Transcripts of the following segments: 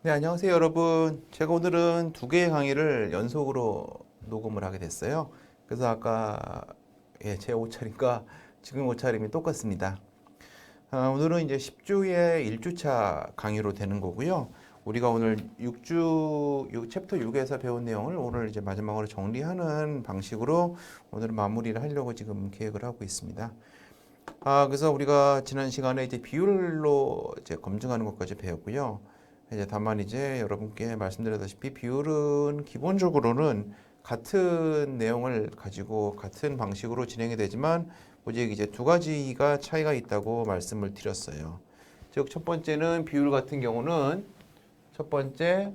네, 안녕하세요, 여러분. 제가 오늘은 두 개의 강의를 연속으로 녹음을 하게 됐어요. 그래서 아까 제 옷차림과 지금 옷차림이 똑같습니다. 오늘은 이제 10주의 1주차 강의로 되는 거고요. 우리가 오늘 챕터 6에서 배운 내용을 오늘 이제 마지막으로 정리하는 방식으로 오늘 마무리를 하려고 지금 계획을 하고 있습니다. 그래서 우리가 지난 시간에 이제 비율로 이제 검증하는 것까지 배웠고요. 이제 다만 이제 여러분께 말씀드렸다시피 비율은 기본적으로는 같은 내용을 가지고 같은 방식으로 진행이 되지만 오직 이제 두 가지가 차이가 있다고 말씀을 드렸어요. 즉 첫 번째는 비율 같은 경우는 첫 번째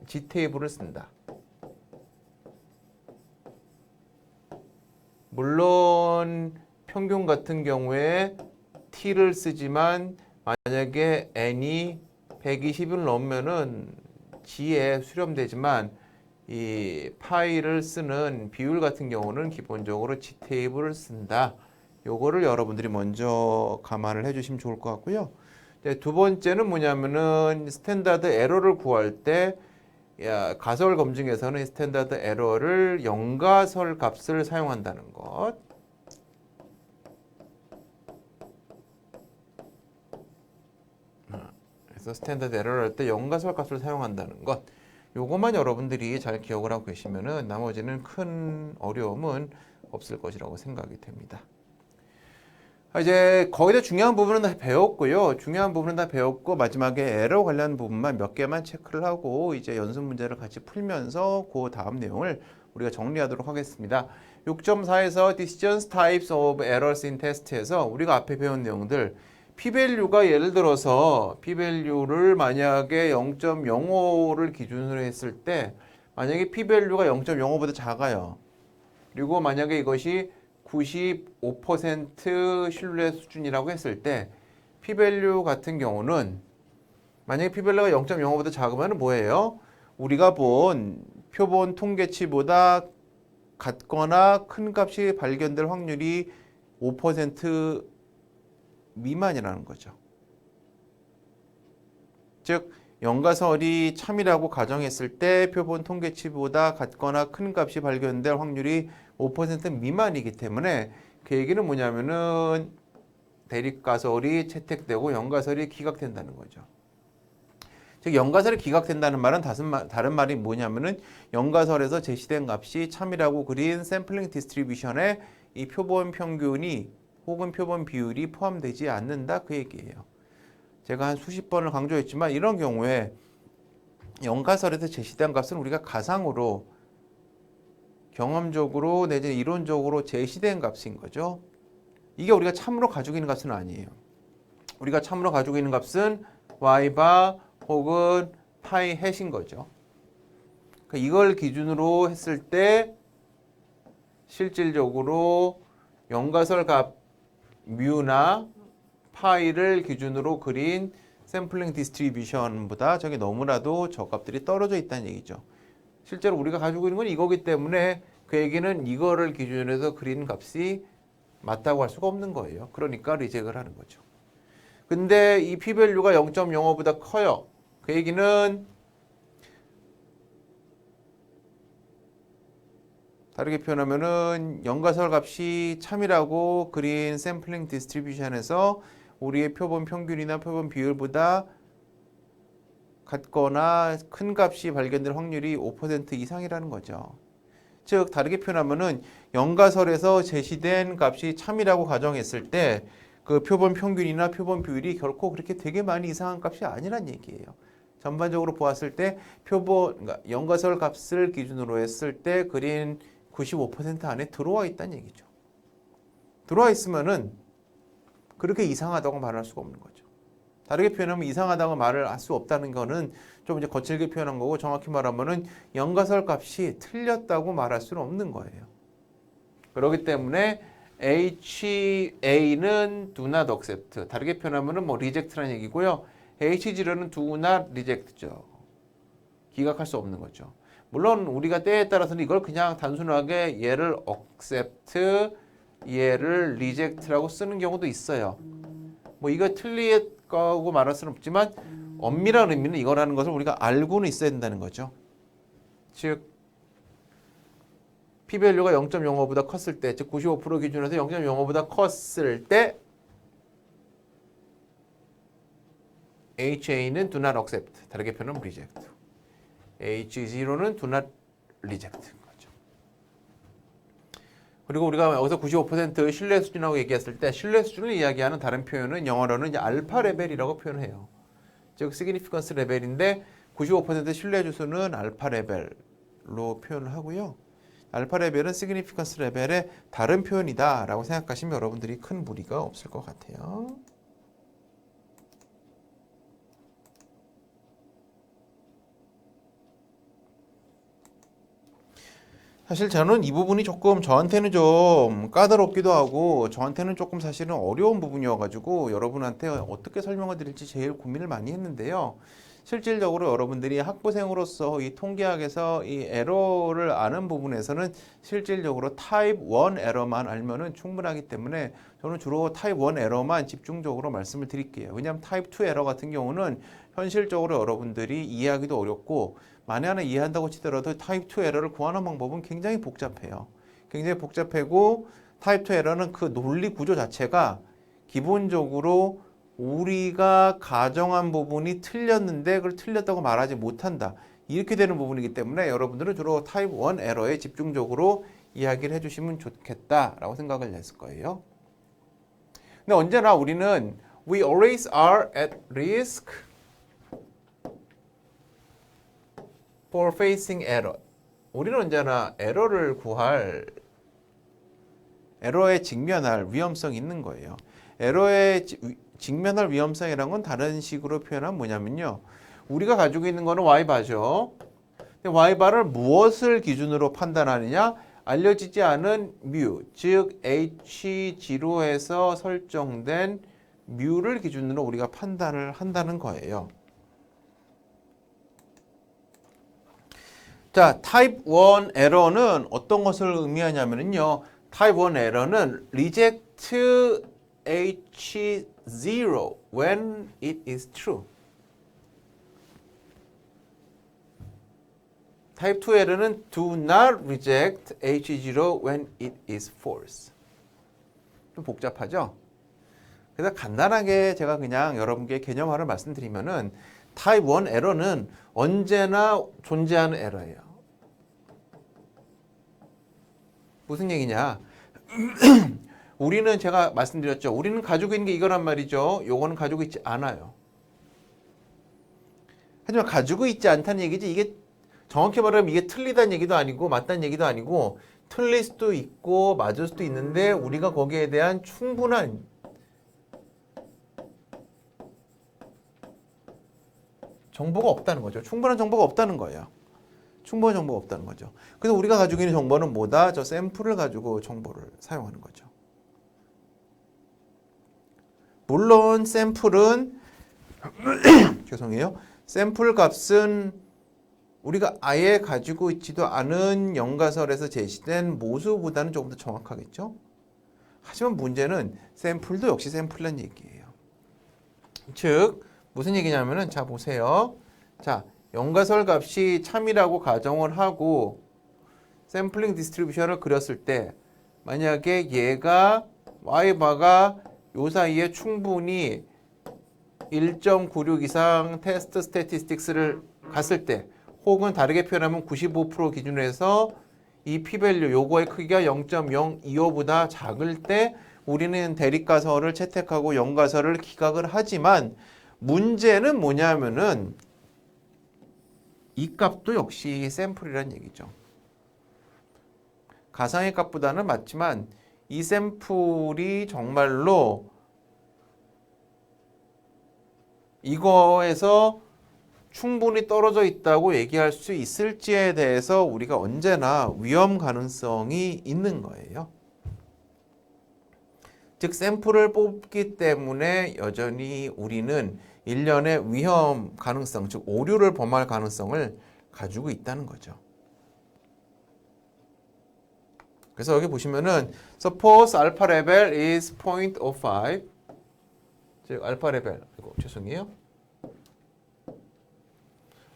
G 테이블을 쓴다. 물론 평균 같은 경우에 T를 쓰지만 만약에 N이 120을 넘으면은 G에 수렴되지만 이 파이를 쓰는 비율 같은 경우는 기본적으로 G 테이블을 쓴다. 요거를 여러분들이 먼저 감안을 해주시면 좋을 것 같고요. 두 번째는 뭐냐면은 스탠다드 에러를 구할 때 가설 검증에서는 스탠다드 에러를 영가설 값을 사용한다는 것. 그래서 스탠다드 에러를 할 때 영가설 값을 사용한다는 것. 요것만 여러분들이 잘 기억을 하고 계시면은 나머지는 큰 어려움은 없을 것이라고 생각이 됩니다. 이제 거의 다 중요한 부분은 다 배웠고요. 중요한 부분은 다 배웠고 마지막에 에러 관련 부분만 몇 개만 체크를 하고 이제 연습 문제를 같이 풀면서 그 다음 내용을 우리가 정리하도록 하겠습니다. 6.4에서 Decisions Types of Errors in Test에서 우리가 앞에 배운 내용들 p-value가 예를 들어서 p-value를 만약에 0.05를 기준으로 했을 때 만약에 p-value가 0.05보다 작아요. 그리고 만약에 이것이 95% 신뢰 수준이라고 했을 때 p-value 같은 경우는 만약에 p-value가 0.05보다 작으면 뭐예요? 우리가 본 표본 통계치보다 같거나 큰 값이 발견될 확률이 5% 미만이라는 거죠. 즉 영가설이 참이라고 가정했을 때 표본 통계치보다 같거나 큰 값이 발견될 확률이 5% 미만이기 때문에 그 얘기는 뭐냐면은 대립가설이 채택되고 영가설이 기각된다는 거죠. 즉 영가설이 기각된다는 말은 다른 말이 뭐냐면은 영가설에서 제시된 값이 참이라고 그린 샘플링 디스트리뷰션에 이 표본 평균이 혹은 표본 비율이 포함되지 않는다 그 얘기예요. 제가 한 수십 번을 강조했지만 이런 경우에 영가설에서 제시된 값은 우리가 가상으로 경험적으로 내지는 이론적으로 제시된 값인 거죠. 이게 우리가 참으로 가지고 있는 값은 아니에요. 우리가 참으로 가지고 있는 값은 y바 혹은 파이 햇인 거죠. 그러니까 이걸 기준으로 했을 때 실질적으로 영가설 값 뮤나 파이를 기준으로 그린 샘플링 디스트리뷰션보다 저게 너무나도 저 값들이 떨어져 있다는 얘기죠. 실제로 우리가 가지고 있는 건 이거기 때문에 그 얘기는 이거를 기준으로 해서 그린 값이 맞다고 할 수가 없는 거예요. 그러니까 리젝을 하는 거죠. 근데 이 p-value가 0.05보다 커요. 그 얘기는 다르게 표현하면은 영가설 값이 참이라고 그린 샘플링 디스트리뷰션에서 우리의 표본 평균이나 표본 비율보다 같거나 큰 값이 발견될 확률이 5% 이상이라는 거죠. 즉 다르게 표현하면은 영가설에서 제시된 값이 참이라고 가정했을 때 그 표본 평균이나 표본 비율이 결코 그렇게 되게 많이 이상한 값이 아니란 얘기예요. 전반적으로 보았을 때 그러니까 영가설 값을 기준으로 했을 때 그린 95% 안에 들어와 있다는 얘기죠. 들어와 있으면은 그렇게 이상하다고 말할 수가 없는 거죠. 다르게 표현하면 이상하다고 말을 할 수 없다는 거는 좀 이제 거칠게 표현한 거고 정확히 말하면은 영가설 값이 틀렸다고 말할 수는 없는 거예요. 그렇기 때문에 HA는 do not accept. 다르게 표현하면은 뭐 reject라는 얘기고요. HG로는 do not reject죠. 기각할 수 없는 거죠. 물론 우리가 때에 따라서는 이걸 그냥 단순하게 얘를 accept, 얘를 reject라고 쓰는 경우도 있어요. 뭐 이거 틀릴 거고 말할 수는 없지만 엄밀한 의미는 이거라는 것을 우리가 알고는 있어야 된다는 거죠. 즉 p-밸류가 0.05보다 컸을 때, 즉 95% 기준에서 0.05보다 컸을 때 HA는 do not accept, 다르게 표현하면 reject. H0는 do not reject 거죠. 그리고 우리가 여기서 95% 신뢰 수준이라고 얘기했을 때 신뢰 수준을 이야기하는 다른 표현은 영어로는 이제 알파 레벨이라고 표현해요. 즉 significance 레벨인데 95% 신뢰 주수는 알파 레벨로 표현을 하고요. 알파 레벨은 significance 레벨의 다른 표현이다라고 생각하시면 여러분들이 큰 무리가 없을 것 같아요. 사실 저는 이 부분이 조금 저한테는 좀 까다롭기도 하고 저한테는 조금 사실은 어려운 부분이어가지고 여러분한테 어떻게 설명을 드릴지 제일 고민을 많이 했는데요. 실질적으로 여러분들이 학부생으로서 이 통계학에서 이 에러를 아는 부분에서는 실질적으로 타입 1 에러만 알면은 충분하기 때문에 저는 주로 타입 1 에러만 집중적으로 말씀을 드릴게요. 왜냐하면 타입 2 에러 같은 경우는 현실적으로 여러분들이 이해하기도 어렵고 만에 하나 이해한다고 치더라도 타입 2 에러를 구하는 방법은 굉장히 복잡해요. 굉장히 복잡하고 타입 2 에러는 그 논리 구조 자체가 기본적으로 우리가 가정한 부분이 틀렸는데 그걸 틀렸다고 말하지 못한다. 이렇게 되는 부분이기 때문에 여러분들은 주로 타입 1 에러에 집중적으로 이야기를 해주시면 좋겠다라고 생각을 했을 거예요. 근데 언제나 우리는 we always are at risk for facing error. 우리는 언제나 에러를 구할, 에러에 직면할 위험성이 있는 거예요. 에러에 직면할 위험성이라는 건 다른 식으로 표현하면 뭐냐면요. 우리가 가지고 있는 거는 Y바죠. 근데 Y바를 무엇을 기준으로 판단하느냐? 알려지지 않은 뮤, 즉 H0에서 설정된 뮤를 기준으로 우리가 판단을 한다는 거예요. 자, 타입 1 에러는 어떤 것을 의미하냐면요. 타입 1 에러는 reject H0 when it is true. 타입 2 에러는 do not reject H0 when it is false. 좀 복잡하죠? 그래서 간단하게 제가 그냥 여러분께 개념화를 말씀드리면은 타입 1 에러는 언제나 존재하는 에러예요. 무슨 얘기냐? 우리는 제가 말씀드렸죠. 우리는 가지고 있는 게 이거란 말이죠. 요거는 가지고 있지 않아요. 하지만 가지고 있지 않다는 얘기지 이게 정확히 말하면 이게 틀리다는 얘기도 아니고 맞다는 얘기도 아니고 틀릴 수도 있고 맞을 수도 있는데 우리가 거기에 대한 충분한 정보가 없다는 거죠. 충분한 정보가 없다는 거예요. 충분한 정보가 없다는 거죠. 그래서 우리가 가지고 있는 정보는 뭐다? 저 샘플을 가지고 정보를 사용하는 거죠. 물론 샘플은 죄송해요. 샘플 값은 우리가 아예 가지고 있지도 않은 영가설에서 제시된 모수보다는 조금 더 정확하겠죠. 하지만 문제는 샘플도 역시 샘플이라는 얘기예요. 즉 무슨 얘기냐면은 자 보세요. 자 영가설 값이 참이라고 가정을 하고 샘플링 디스트리뷰션을 그렸을 때 만약에 얘가 Y바가 요 사이에 충분히 1.96 이상 테스트 스태티스틱스를 갔을 때 혹은 다르게 표현하면 95% 기준에서 이 p-밸류 요거의 크기가 0.025보다 작을 때 우리는 대립가설을 채택하고 영가설을 기각을 하지만 문제는 뭐냐면은 이 값도 역시 샘플이라는 얘기죠. 가상의 값보다는 맞지만 이 샘플이 정말로 이거에서 충분히 떨어져 있다고 얘기할 수 있을지에 대해서 우리가 언제나 위험 가능성이 있는 거예요. 즉 샘플을 뽑기 때문에 여전히 우리는 일련의 위험 가능성, 즉 오류를 범할 가능성을 가지고 있다는 거죠. 그래서 여기 보시면은 suppose alpha level is 0.05 즉 알파 레벨, 죄송해요.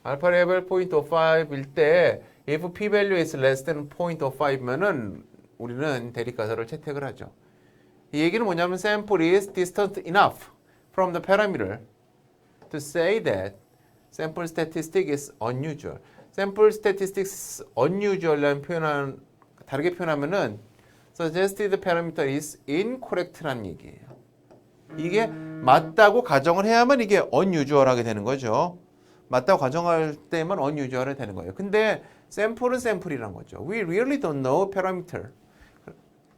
알파 레벨 0.5일 때 if p-value is less than 0.5면은 우리는 대립가설을 채택을 하죠. 이 얘기는 뭐냐면 sample is distant enough from the parameter to say that sample statistic is unusual. sample statistics unusual이라는 표현은 다르게 표현하면은 suggested parameter is incorrect라는 얘기예요. 이게 맞다고 가정을 해야만 이게 unusual하게 되는 거죠. 맞다고 가정할 때만 unusual이 되는 거예요. 근데 샘플은 샘플이란 거죠. We really don't know parameter.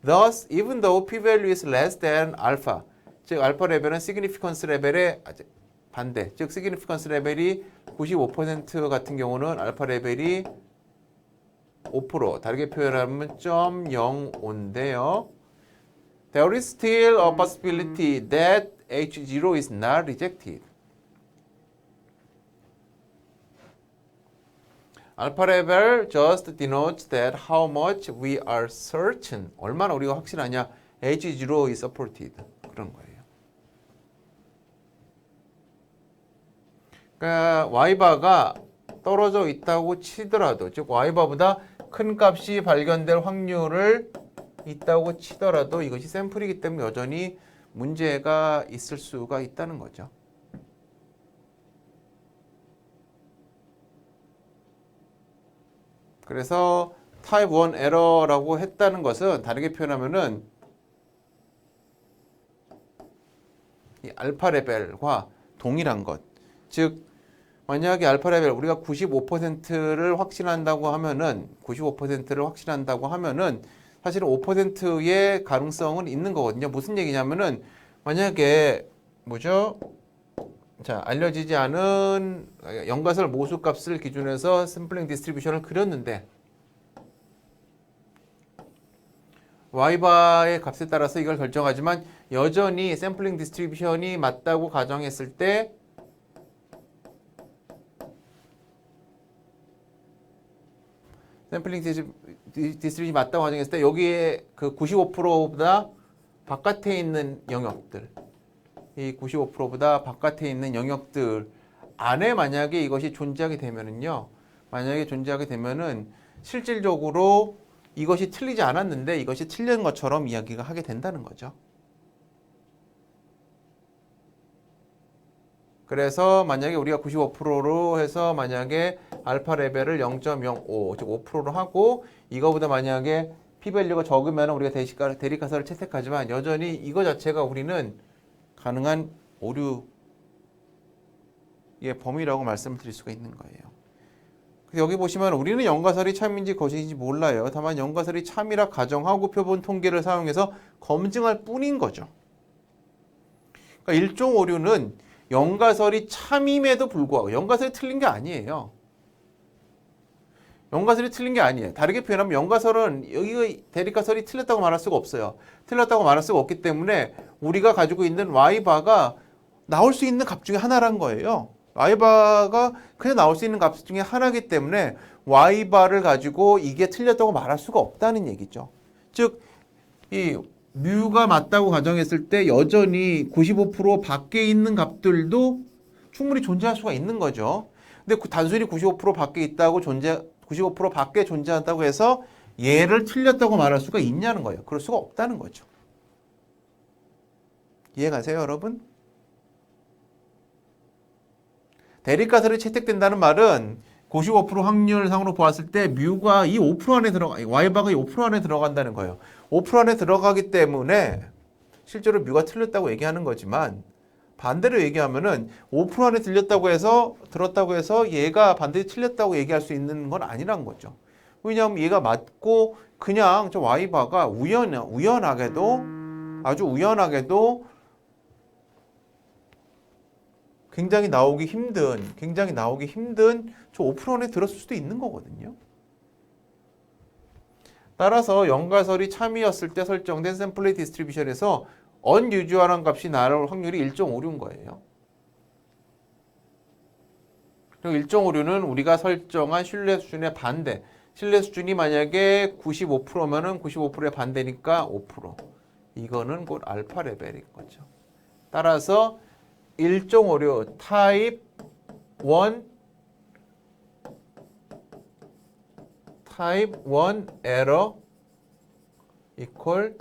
Thus, even though p-value is less than alpha, 즉 알파 레벨은 significance 레벨의 반대, 즉 significance 레벨이 95% 같은 경우는 알파 레벨이 5%, 다르게 표현하면 0.05인데요. There is still a possibility that H0 is not rejected. 알파 레벨 just denotes that how much we are certain. 얼마나 우리가 확실하냐. H0 is supported. 그런 거예요. 그러니까 Y바가 떨어져 있다고 치더라도, 즉 Y바보다 큰 값이 발견될 확률을 있다고 치더라도 이것이 샘플이기 때문에 여전히 문제가 있을 수가 있다는 거죠. 그래서 타입 1 에러라고 했다는 것은 다르게 표현하면은 이 알파 레벨과 동일한 것. 즉 만약에 알파 레벨 우리가 95%를 확신한다고 하면은 95%를 확신한다고 하면은 사실은 5%의 가능성은 있는 거거든요. 무슨 얘기냐면은 만약에 뭐죠? 자, 알려지지 않은 연가설 모수값을 기준해서 샘플링 디스트리뷰션을 그렸는데 Y바의 값에 따라서 이걸 결정하지만 여전히 샘플링 디스트리뷰션이 맞다고 가정했을 때 샘플링 디스트리뷰션이 맞다고 가정했을 때 여기에 그 95%보다 바깥에 있는 영역들 이 95%보다 바깥에 있는 영역들 안에 만약에 이것이 존재하게 되면은요. 만약에 존재하게 되면은 실질적으로 이것이 틀리지 않았는데 이것이 틀린 것처럼 이야기가 하게 된다는 거죠. 그래서 만약에 우리가 95%로 해서 만약에 알파 레벨을 0.05, 즉 5%로 하고 이거보다 만약에 p-value가 적으면 우리가 대립가설을 채택하지만 여전히 이거 자체가 우리는 가능한 오류의 범위라고 말씀을 드릴 수가 있는 거예요. 여기 보시면 우리는 연가설이 참인지 거짓인지 몰라요. 다만 연가설이 참이라 가정하고 표본 통계를 사용해서 검증할 뿐인 거죠. 그러니까 일종 오류는 연가설이 참임에도 불구하고 연가설이 틀린 게 아니에요. 연가설이 틀린 게 아니에요. 다르게 표현하면 연가설은 여기 대립가설이 틀렸다고 말할 수가 없어요. 틀렸다고 말할 수가 없기 때문에 우리가 가지고 있는 Y바가 나올 수 있는 값 중에 하나란 거예요. Y바가 그냥 나올 수 있는 값 중에 하나이기 때문에 Y바를 가지고 이게 틀렸다고 말할 수가 없다는 얘기죠. 즉, 이 뮤가 맞다고 가정했을 때 여전히 95% 밖에 있는 값들도 충분히 존재할 수가 있는 거죠. 근데 단순히 95% 밖에 있다고 95% 밖에 존재한다고 해서 얘를 틀렸다고 말할 수가 있냐는 거예요. 그럴 수가 없다는 거죠. 이해가세요, 여러분? 대립가설이 채택된다는 말은 95% 확률상으로 보았을 때 뮤가 이 5% 안에 Y바가 이 5% 안에 들어간다는 거예요. 5% 안에 들어가기 때문에 실제로 뮤가 틀렸다고 얘기하는 거지만 반대로 얘기하면은 5% 안에 들었다고 해서 얘가 반드시 틀렸다고 얘기할 수 있는 건 아니란 거죠. 왜냐하면 얘가 맞고 그냥 저 Y바가 우연하게도 아주 우연하게도 굉장히 나오기 힘든 저 5% 안에 들었을 수도 있는 거거든요. 따라서 연가설이 참이었을 때 설정된 샘플링 디스트리뷰션에서 unusual한 값이 나올 확률이 1.56인 거예요. 그리고 1.56는 우리가 설정한 신뢰 수준의 반대. 신뢰 수준이 만약에 95%면은 95%의 반대니까 5%. 이거는 곧 알파 레벨인 거죠. 따라서 1.56 타입 1 type 1 error equal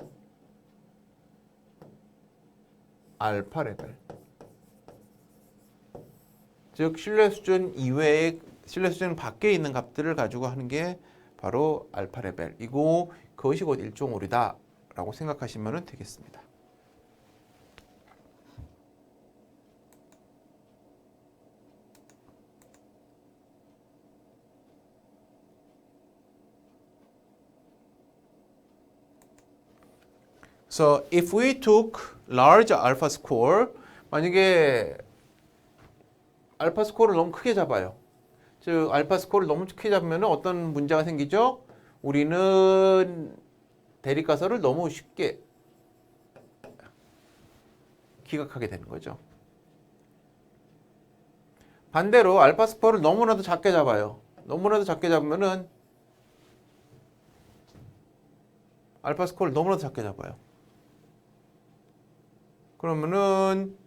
알파 레벨. 즉 신뢰 수준 이외의 신뢰 수준 밖에 있는 값들을 가지고 하는 게 바로 알파 레벨이고 그것이 곧 일종오류다라고 생각하시면 되겠습니다. So if we took large alpha score, 만약에 알파 스코어를 너무 크게 잡아요. 즉 알파 스코어를 너무 크게 잡으면 어떤 문제가 생기죠? 우리는 대립가설을 너무 쉽게 기각하게 되는 거죠. 반대로 알파 스코어를 너무나도 작게 잡아요. 너무나도 작게 잡으면은 알파 스코어를 너무나도 작게 잡아요. 그러면은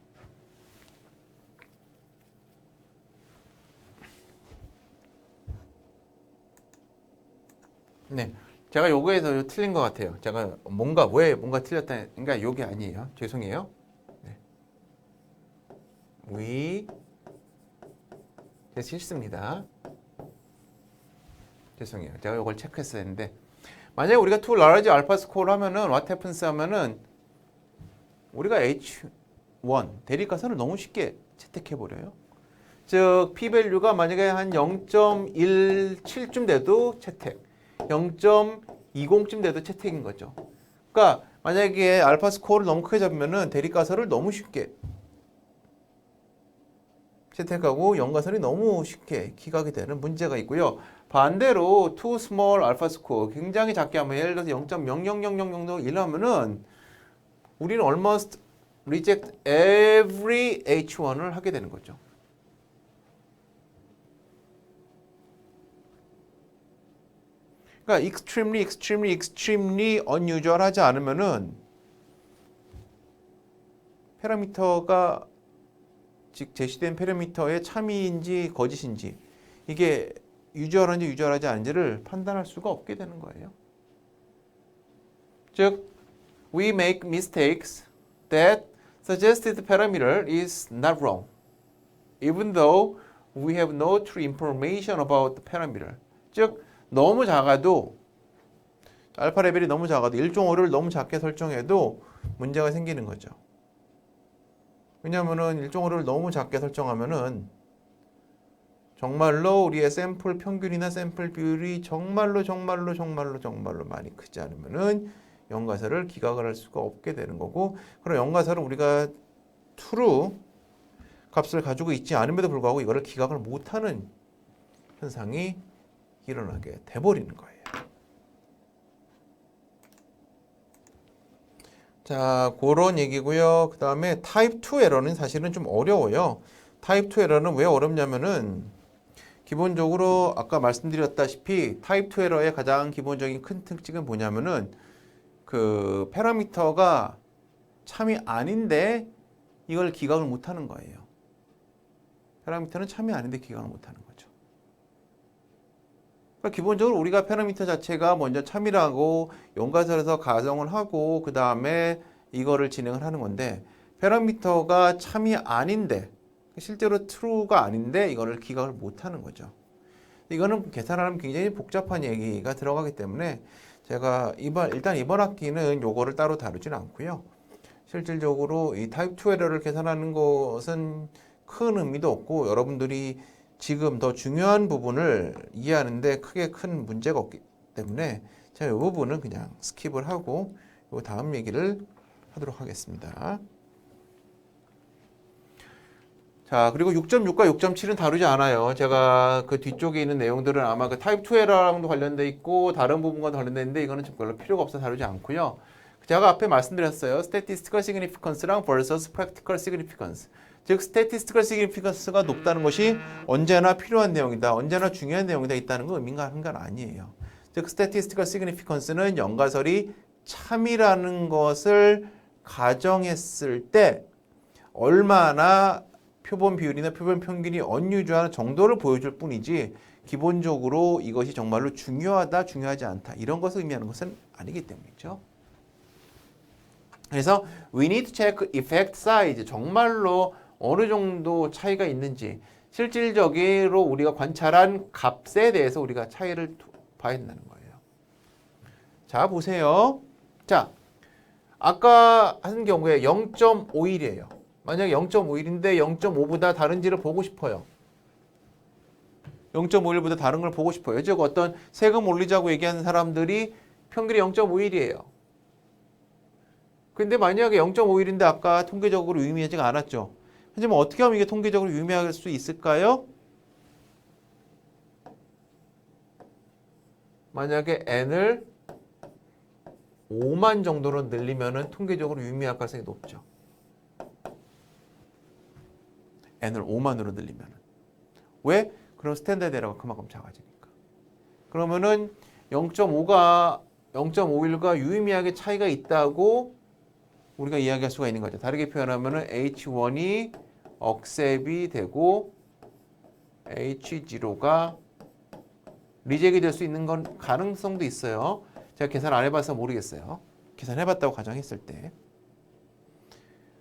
네, 제가 요거에서 틀린 것 같아요. 제가 왜 뭔가 틀렸다. 그러니까 요게 아니에요. 죄송해요. 네. 제 실수입니다. 죄송해요. 제가 요걸 체크했어야 했는데 만약에 우리가 too large alpha score 하면은 what happens 하면은 우리가 H1 대립가선을 너무 쉽게 채택해 버려요. 즉 p-value가 만약에 한 0.17쯤 돼도 채택, 0.20쯤 돼도 채택인 거죠. 그러니까 만약에 알파 스코어를 너무 크게 잡으면은 대립가설을 너무 쉽게 채택하고 연가설이 너무 쉽게 기각이 되는 문제가 있고요. 반대로 too small alpha score 굉장히 작게 하면 예를 들어서 0.00000도 이러면은 우리는 almost reject every H1을 하게 되는 거죠. 그러니까 extremely unusual 하지 않으면은 파라미터가 즉 제시된 파라미터의 참이인지 거짓인지 이게 유저얼한지 유저얼하지 않은지를 판단할 수가 없게 되는 거예요. 즉 we make mistakes that suggested parameter is not wrong, even though we have no true information about the parameter. 즉 너무 작아도 알파 레벨이 너무 작아도 1.5를 너무 작게 설정해도 문제가 생기는 거죠. 왜냐하면은 1.5를 너무 작게 설정하면은 정말로 우리의 샘플 평균이나 샘플 비율이 정말로 많이 크지 않으면은 연가설을 기각을 할 수가 없게 되는 거고, 그럼 연가설은 우리가 true 값을 가지고 있지 않음에도 불구하고 이거를 기각을 못하는 현상이 일어나게 돼버리는 거예요. 자, 그런 얘기고요. 그 다음에 타입 2 에러는 사실은 좀 어려워요. 타입 2 에러는 왜 어렵냐면은 기본적으로 아까 말씀드렸다시피 타입 2 에러의 가장 기본적인 큰 특징은 뭐냐면은 그 파라미터가 참이 아닌데 이걸 기각을 못하는 거예요. 파라미터는 참이 아닌데 기각을 못하는 거죠. 그러니까 기본적으로 우리가 파라미터 자체가 먼저 참이라고 연가설에서 가정을 하고 그 다음에 이거를 진행을 하는 건데 파라미터가 참이 아닌데 실제로 true가 아닌데 이거를 기각을 못하는 거죠. 이거는 계산하면 굉장히 복잡한 얘기가 들어가기 때문에 제가 일단 이번 학기는 요거를 따로 다루진 않고요. 실질적으로 이 타입 2 에러를 계산하는 것은 큰 의미도 없고 여러분들이 지금 더 중요한 부분을 이해하는데 크게 큰 문제가 없기 때문에 제가 이 부분은 그냥 스킵을 하고 요 다음 얘기를 하도록 하겠습니다. 자, 그리고 6.6과 6.7은 다루지 않아요. 제가 그 뒤쪽에 있는 내용들은 아마 그 타입 2 에러랑도 관련돼 있고 다른 부분과도 관련돼 있는데 이거는 좀 별로 필요가 없어서 다루지 않고요. 제가 앞에 말씀드렸어요. statistical significance랑 versus practical significance. 즉 statistical significance가 높다는 것이 언제나 필요한 내용이다. 언제나 중요한 내용이다 있다는 거 의미가 하는 건 아니에요. 즉 statistical significance는 연가설이 참이라는 것을 가정했을 때 얼마나 표본 비율이나 표본 평균이 언유주하는 정도를 보여줄 뿐이지 기본적으로 이것이 정말로 중요하다, 중요하지 않다 이런 것을 의미하는 것은 아니기 때문이죠. 그래서 we need to check effect size 정말로 어느 정도 차이가 있는지 실질적으로 우리가 관찰한 값에 대해서 우리가 차이를 봐야 된다는 거예요. 자 보세요. 자 아까 한 경우에 0.51이에요. 만약에 0.51인데 0.5보다 다른지를 보고 싶어요. 0.51보다 다른 걸 보고 싶어요. 즉 어떤 세금 올리자고 얘기하는 사람들이 평균이 0.51이에요. 근데 만약에 0.51인데 아까 통계적으로 유의미하지가 않았죠. 하지만 어떻게 하면 이게 통계적으로 유의미할 수 있을까요? 만약에 n을 5만 정도로 늘리면 통계적으로 유의미할 가능성이 높죠. n을 5만으로 늘리면. 왜? 그럼 스탠다드 에러가 그만큼 작아지니까. 그러면은 0.51과 유의미하게 차이가 있다고 우리가 이야기할 수가 있는 거죠. 다르게 표현하면은 H1이 억셉이 되고 H0가 리젝이 될 수 있는 건 가능성도 있어요. 제가 계산 안 해봐서 모르겠어요. 계산해봤다고 가정했을 때.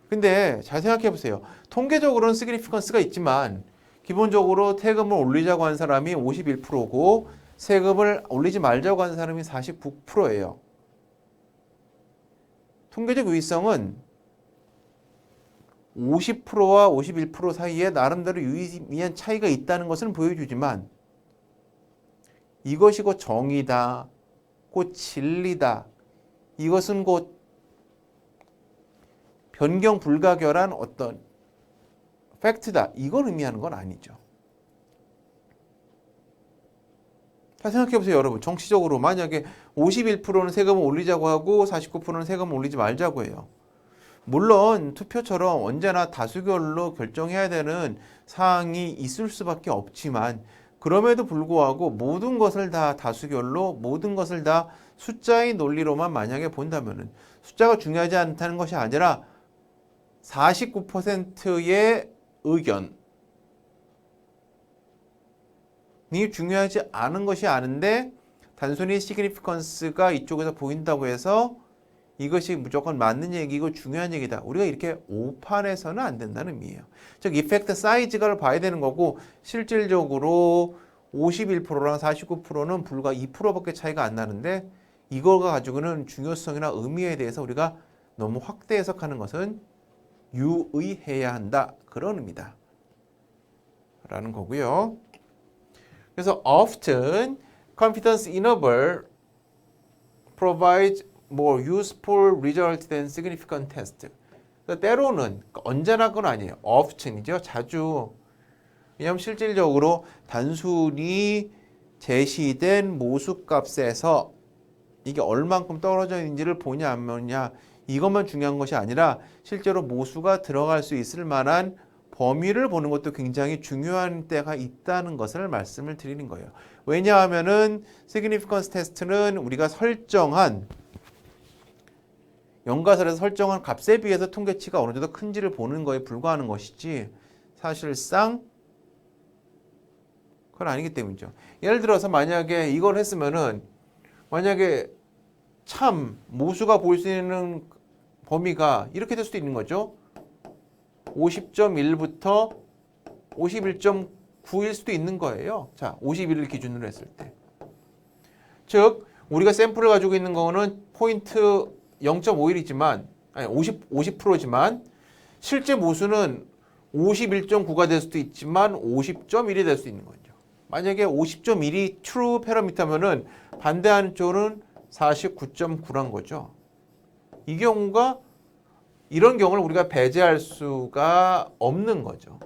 근데 잘 생각해 보세요. 통계적으로는 시그니피컨스가 있지만 기본적으로 세금을 올리자고 한 사람이 51%고 세금을 올리지 말자고 한 사람이 49%예요. 통계적 유의성은 50%와 51% 사이에 나름대로 유의미한 차이가 있다는 것을 보여주지만 이것이 곧 정의다, 곧 진리다, 이것은 곧 변경 불가결한 어떤 팩트다, 이걸 의미하는 건 아니죠. 잘 생각해 보세요, 여러분. 정치적으로 만약에 51%는 세금을 올리자고 하고 49%는 세금을 올리지 말자고 해요. 물론 투표처럼 언제나 다수결로 결정해야 되는 사항이 있을 수밖에 없지만 그럼에도 불구하고 모든 것을 다 다수결로 모든 것을 다 숫자의 논리로만 만약에 본다면은 숫자가 중요하지 않다는 것이 아니라 49%의 의견이 중요하지 않은 것이 아는데 단순히 시그니피컨스가 이쪽에서 보인다고 해서 이것이 무조건 맞는 얘기고 중요한 얘기다. 우리가 이렇게 오판해서는 안 된다는 의미예요. 즉 이펙트 사이즈를 봐야 되는 거고 실질적으로 51%랑 49%는 불과 2%밖에 차이가 안 나는데 이거가 가지고는 중요성이나 의미에 대해서 우리가 너무 확대 해석하는 것은 유의해야 한다. 그런 의미다. 라는 거고요. 그래서 often confidence interval provides more useful result than significant test. 때로는 언제나 그건 아니에요. often이죠. 자주. 왜냐하면 실질적으로 단순히 제시된 모수값에서 이게 얼만큼 떨어져 있는지를 보냐 안 보냐 이것만 중요한 것이 아니라 실제로 모수가 들어갈 수 있을 만한 범위를 보는 것도 굉장히 중요한 때가 있다는 것을 말씀을 드리는 거예요. 왜냐하면은 시그니피컨스 테스트는 우리가 설정한 연가설에서 설정한 값에 비해서 통계치가 어느 정도 큰지를 보는 거에 불과하는 것이지 사실상 그건 아니기 때문이죠. 예를 들어서 만약에 이걸 했으면은 만약에 참 모수가 보일 수 있는 범위가 이렇게 될 수도 있는 거죠. 50.1부터 51.9일 수도 있는 거예요. 자, 51을 기준으로 했을 때. 즉, 우리가 샘플을 가지고 있는 거는 포인트 0.51이지만, 아니, 50%지만, 실제 모수는 51.9가 될 수도 있지만, 50.1이 될 수 있는 거죠. 만약에 50.1이 true parameter면은 반대하는 쪽은 49.9란 거죠. 이 경우가 이런 경우를 우리가 배제할 수가 없는 거죠.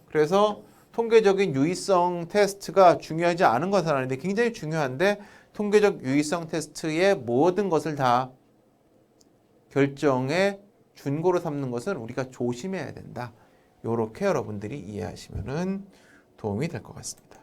그래서 통계적인 유의성 테스트가 중요하지 않은 것은 아닌데 굉장히 중요한데 통계적 유의성 테스트의 모든 것을 다 결정의 준고로 삼는 것은 우리가 조심해야 된다. 이렇게 여러분들이 이해하시면 도움이 될 것 같습니다.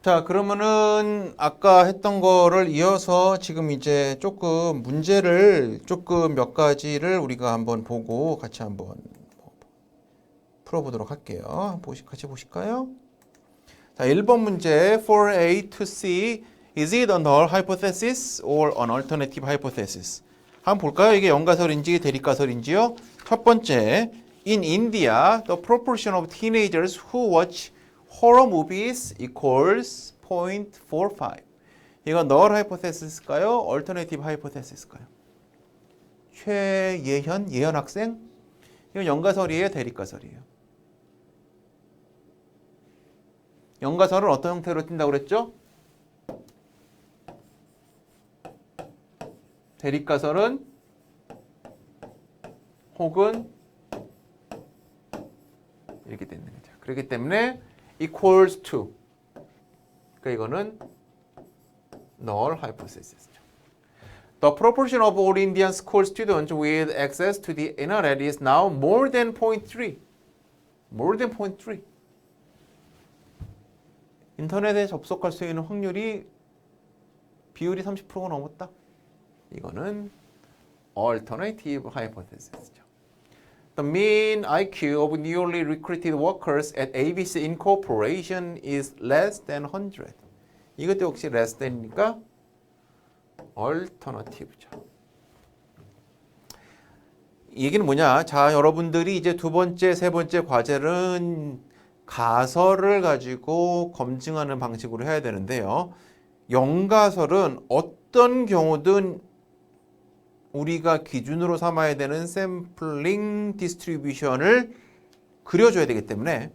자, 그러면은 아까 했던 거를 이어서 지금 이제 조금 문제를 조금 몇 가지를 우리가 한번 보고 같이 한번 풀어보도록 할게요. 같이 보실까요? 자, 1번 문제. For A to C, is it a null hypothesis or an alternative hypothesis? 한번 볼까요? 이게 연가설인지 대립가설인지요? 첫 번째. In India, the proportion of teenagers who watch horror movies equals 0.45. 이건 null hypothesis일까요? alternative hypothesis일까요? 예현 학생? 이건 연가설이에요? 대립가설이에요? 연가설은 어떤 형태로 띈다고 그랬죠? 대립가설은 혹은 이렇게 되는 거죠. 그렇기 때문에 equals to. 그러니까 이거는 null hypothesis죠. The proportion of all Indian school students with access to the internet is now more than 0.3. More than 0.3. 인터넷에 접속할 수 있는 확률이 비율이 30%가 넘었다. 이거는 alternative hypothesis죠. The mean IQ of newly recruited workers at ABC Incorporation is less than 100. 이것도 역시 less than이니까 alternative죠. 이 얘기는 뭐냐? 자, 여러분들이 이제 두 번째, 세 번째 과제는 가설을 가지고 검증하는 방식으로 해야 되는데요. 연가설은 어떤 경우든 우리가 기준으로 삼아야 되는 샘플링 디스트리뷰션을 그려줘야 되기 때문에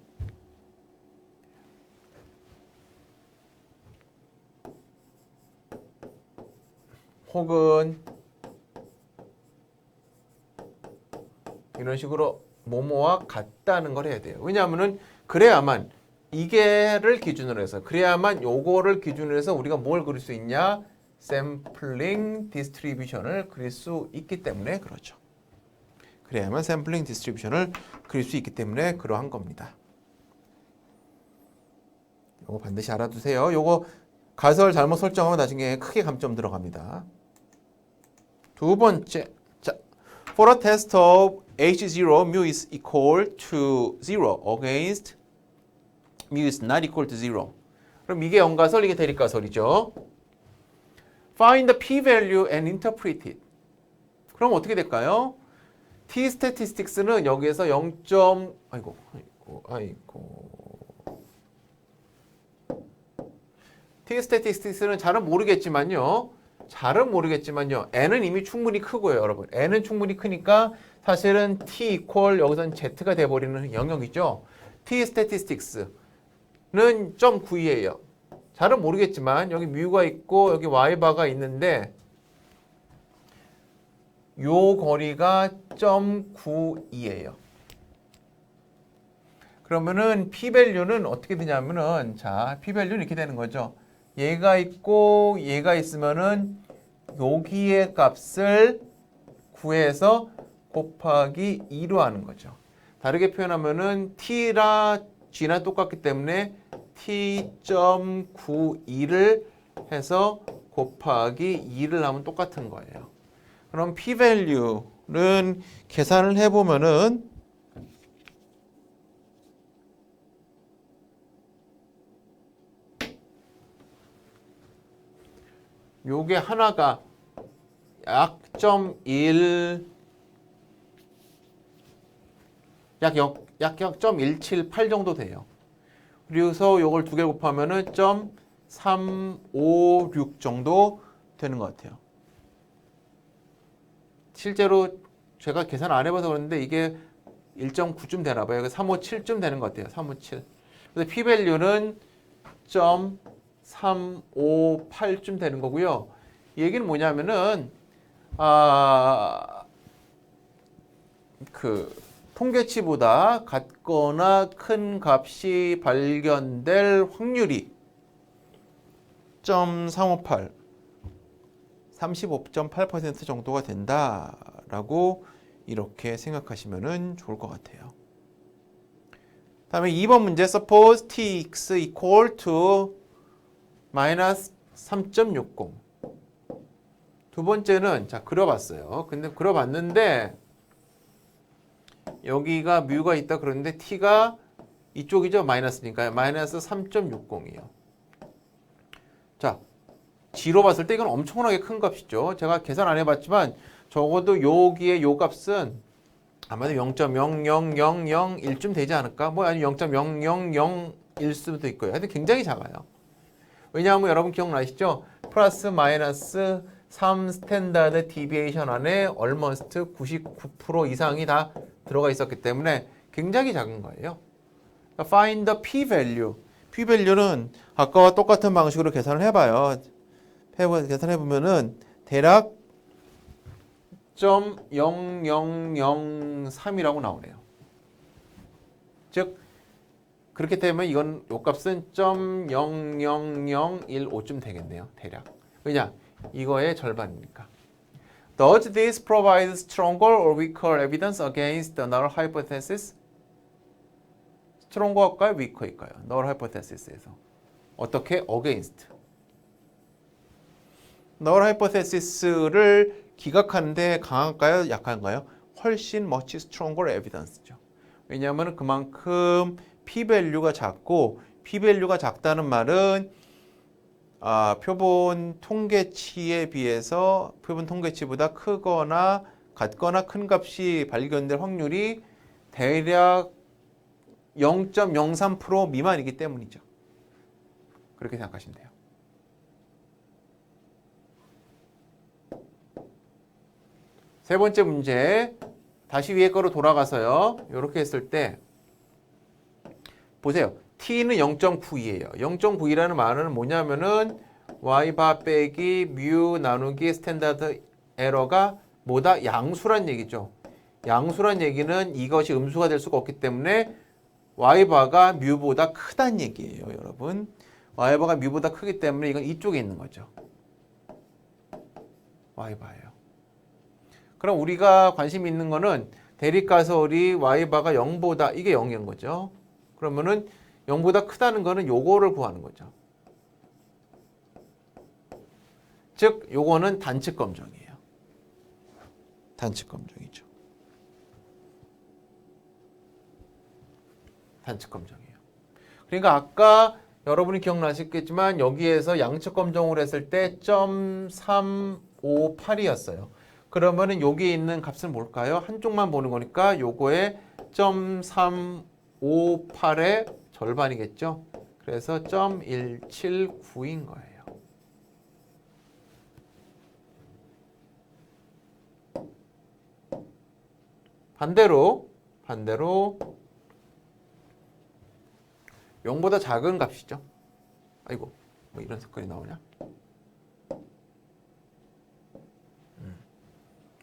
혹은 이런 식으로 뭐뭐와 같다는 걸 해야 돼요. 왜냐하면은 그래야만 이게를 기준으로 해서 그래야만 요거를 기준으로 해서 우리가 뭘 그릴 수 있냐? 샘플링 디스트리뷰션을 그릴 수 있기 때문에 그렇죠. 그래야만 샘플링 디스트리뷰션을 그릴 수 있기 때문에 그러한 겁니다. 요거 반드시 알아두세요. 요거 가설 잘못 설정하면 나중에 크게 감점 들어갑니다. 두 번째. 자, for a test of H0, mu is equal to 0 against mu is not equal to 0. 그럼 이게 연가설, 이게 대립가설이죠. Find the p-value and interpret it. 그럼 어떻게 될까요? t-statistics는 여기에서 0. 아이고. t-statistics는 잘은 모르겠지만요. n은 이미 충분히 크고요, 여러분. n은 충분히 크니까 사실은 t equal 여기서는 z가 돼버리는 영역이죠. t-statistics는 0.92예요. 잘은 모르겠지만 여기 뮤가 있고 여기 y바가 있는데 요 거리가 0.92예요. 그러면은 p-value는 어떻게 되냐면은 자, p-value는 이렇게 되는 거죠. 얘가 있고 얘가 있으면은 여기의 값을 구해서 곱하기 2로 하는 거죠. 다르게 표현하면은 t랑 g나 똑같기 때문에 t.92를 해서 곱하기 2를 하면 똑같은 거예요. 그럼 p-value는 계산을 해보면은 요게 하나가 약 0.1 약 0.178 정도 돼요. 그래서 요걸 두 개 곱하면은 0.356 정도 되는 것 같아요. 실제로 제가 계산 안 해봐서 그런데 이게 1.9쯤 되나 봐요. 357쯤 되는 것 같아요. 357. 그래서 p-value는 0.358쯤 되는 거고요. 이 얘기는 뭐냐면은 통계치보다 같거나 큰 값이 발견될 확률이 0.358, 35.8% 정도가 된다라고 이렇게 생각하시면 좋을 것 같아요. 다음에 2번 문제. Suppose tx equal to 마이너스 3.60. 두 번째는 자 그려봤어요. 근데 그려봤는데 여기가 뮤가 있다 그러는데 t가 이쪽이죠. 마이너스니까요. 마이너스 3.60이요. 자, G로 봤을 때 이건 엄청나게 큰 값이죠. 제가 계산 안 해봤지만 적어도 여기에 요 값은 아마도 0.00001쯤 되지 않을까? 뭐 아니 0.0001 수도 있고요. 하여튼 굉장히 작아요. 왜냐하면 여러분 기억나시죠? 플러스 마이너스 3 스탠다드 디비에이션 안에 얼머스트 99% 이상이 다 들어가 있었기 때문에 굉장히 작은 거예요. Find the p-value. p-value는 아까와 똑같은 방식으로 계산을 해봐요. 계산해보면은 대략 0.0003이라고 나오네요. 즉 그렇게 되면 이건 요 값은 0.00015쯤 되겠네요. 대략. 왜냐? 이거의 절반이니까. Does this provide stronger or weaker evidence against the null hypothesis? stronger일까요? weaker일까요? null hypothesis에서. 어떻게? against. null hypothesis를 기각하는데 강할까요? 약한가요? 훨씬 much stronger evidence죠. 왜냐하면 그만큼 p-value가 작고 p-value가 작다는 말은 표본 통계치에 비해서 표본 통계치보다 크거나 같거나 큰 값이 발견될 확률이 대략 0.03% 미만이기 때문이죠. 그렇게 생각하시면 돼요. 세 번째 문제. 다시 위에 거로 돌아가서요. 이렇게 했을 때 보세요. t는 0.92예요. 0.92라는 말은 뭐냐면은 y바 빼기 뮤 나누기 스탠다드 에러가 뭐다? 양수란 얘기죠. 양수란 얘기는 이것이 음수가 될 수가 없기 때문에 y바가 뮤보다 크다는 얘기예요, 여러분. y바가 뮤보다 크기 때문에 이건 이쪽에 있는 거죠. y바예요. 그럼 우리가 관심 있는 거는 대립가설이 y바가 0보다 이게 0인 거죠. 그러면은 0보다 크다는 거는 요거를 구하는 거죠. 즉 요거는 단측 검정이에요. 단측 검정이죠. 단측 검정이에요. 그러니까 아까 여러분이 기억나시겠지만 여기에서 양측 검정을 했을 때 0.358이었어요. 그러면은 여기 있는 값은 뭘까요? 한쪽만 보는 거니까 요거의 0.358의 절반이겠죠. 그래서 0.179인 거예요. 반대로 0보다 작은 값이죠. 아이고, 뭐 이런 색깔이 나오냐?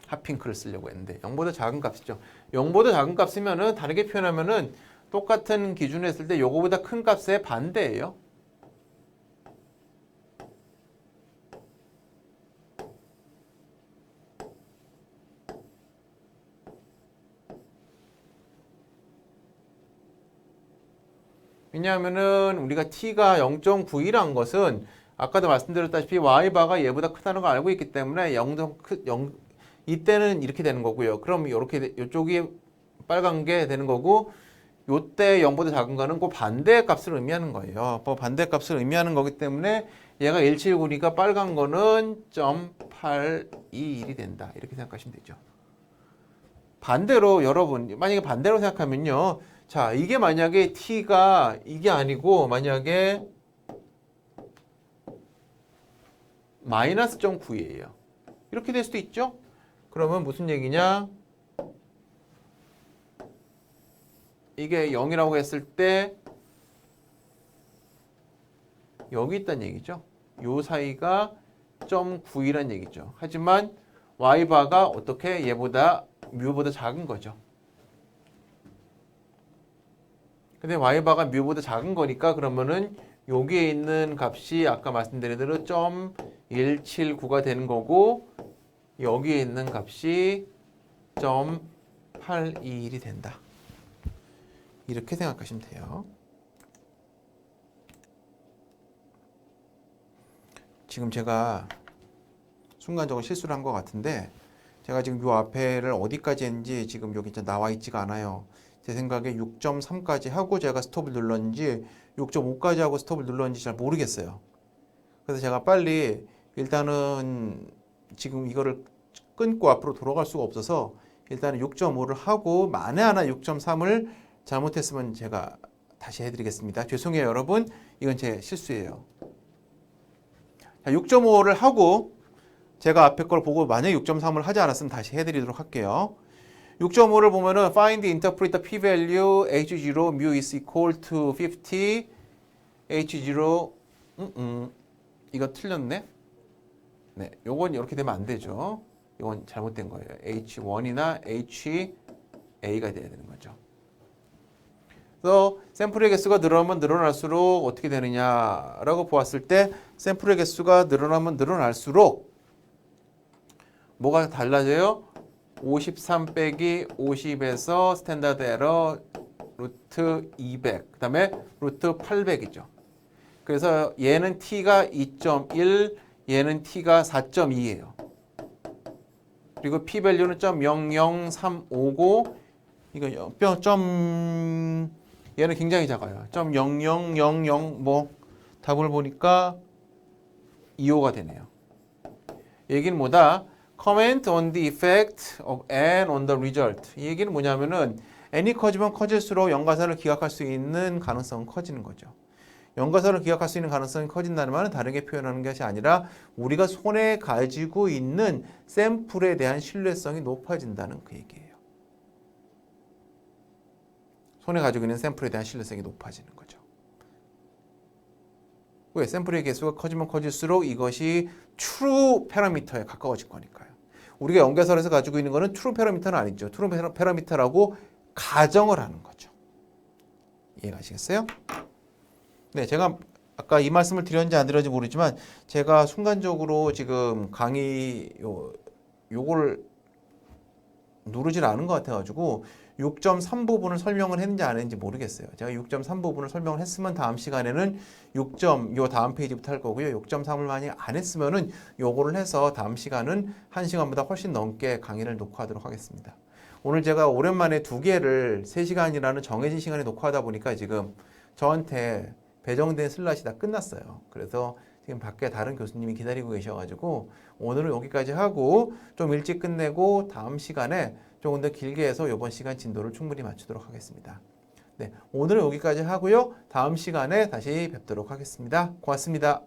핫핑크를 쓰려고 했는데 0보다 작은 값이죠. 0보다 작은 값이면은 다르게 표현하면은 똑같은 기준을 했을 때 요거보다 큰 값의 반대예요. 왜냐하면은 우리가 t가 0.91한 것은 아까도 말씀드렸다시피 y바가 얘보다 크다는 걸 알고 있기 때문에 0, 이때는 이렇게 되는 거고요. 그럼 이렇게 이쪽이 빨간 게 되는 거고 요때 0보다 작은 거는 그 반대 값을 의미하는 거예요. 뭐 반대 값을 의미하는 거기 때문에 얘가 179니까 빨간 거는 0.821이 된다. 이렇게 생각하시면 되죠. 반대로 여러분 만약에 반대로 생각하면요. 자, 이게 만약에 t가 이게 아니고 만약에 마이너스 0.9예요. 이렇게 될 수도 있죠. 그러면 무슨 얘기냐? 이게 0이라고 했을 때 여기 있다는 얘기죠. 요 사이가 0.9이라는 얘기죠. 하지만 y바가 어떻게 얘보다 뮤보다 작은 거죠. 근데 y바가 뮤보다 작은 거니까 그러면은 여기에 있는 값이 아까 말씀드린 대로 0.179가 되는 거고 여기에 있는 값이 0.821이 된다. 이렇게 생각하시면 돼요. 지금 제가 순간적으로 실수를 한 것 같은데 제가 지금 요 앞에를 어디까지 했는지 지금 여기 이제 나와 있지가 않아요. 제 생각에 6.3까지 하고 제가 스톱을 눌렀는지 6.5까지 하고 스톱을 눌렀는지 잘 모르겠어요. 그래서 제가 빨리 일단은 지금 이거를 끊고 앞으로 돌아갈 수가 없어서 일단은 6.5를 하고 만에 하나 6.3을 잘못했으면 제가 다시 해드리겠습니다. 죄송해요 여러분. 이건 제 실수예요. 자, 6.5를 하고 제가 앞에 걸 보고 만약에 6.3을 하지 않았으면 다시 해드리도록 할게요. 6.5를 보면은 find the interpret the p-value h0 mu is equal to 50 h0 이거 틀렸네. 네, 요건 이렇게 되면 안 되죠. 이건 잘못된 거예요. h1이나 ha가 돼야 되는 거죠. 그래서 샘플의 개수가 늘어나면 늘어날수록 어떻게 되느냐라고 보았을 때 샘플의 개수가 늘어나면 늘어날수록 뭐가 달라져요? 53 빼기 50에서 스탠다드 에러 루트 200, 그 다음에 루트 800이죠. 그래서 얘는 t가 2.1, 얘는 t가 4.2예요. 그리고 p-value는 .00359, 이거 얘는 굉장히 작아요. .0000 뭐 답을 보니까 25가 되네요. 얘기는 뭐다? Comment on the effect of n on the result. 이 얘기는 뭐냐면은 n이 커지면 커질수록 연가사를 기각할 수 있는 가능성은 커지는 거죠. 연가사를 기각할 수 있는 가능성이 커진다는 말은 다르게 표현하는 것이 아니라 우리가 손에 가지고 있는 샘플에 대한 신뢰성이 높아진다는 그 얘기예요. 손에 가지고 있는 샘플에 대한 신뢰성이 높아지는 거죠. 왜? 샘플의 개수가 커지면 커질수록 이것이 true 패러미터에 가까워질 거니까요. 우리가 연계설에서 가지고 있는 것은 true 패러미터는 아니죠. true 패러미터라고 가정을 하는 거죠. 이해가시겠어요? 네, 제가 아까 이 말씀을 드렸는지 안 드렸는지 모르지만 제가 순간적으로 지금 강의 요거를 누르질 않은 것 같아가지고 6.3 부분을 설명을 했는지 안 했는지 모르겠어요. 제가 6.3 부분을 설명을 했으면 다음 시간에는 요 다음 페이지부터 할 거고요. 6.3을 만약 안 했으면은 요거를 해서 다음 시간은 1시간보다 훨씬 넘게 강의를 녹화하도록 하겠습니다. 오늘 제가 오랜만에 2개를 3시간이라는 정해진 시간에 녹화하다 보니까 지금 저한테 배정된 슬롯이 다 끝났어요. 그래서 지금 밖에 다른 교수님이 기다리고 계셔가지고 오늘은 여기까지 하고 좀 일찍 끝내고 다음 시간에 조금 더 길게 해서 이번 시간 진도를 충분히 맞추도록 하겠습니다. 네, 오늘은 여기까지 하고요. 다음 시간에 다시 뵙도록 하겠습니다. 고맙습니다.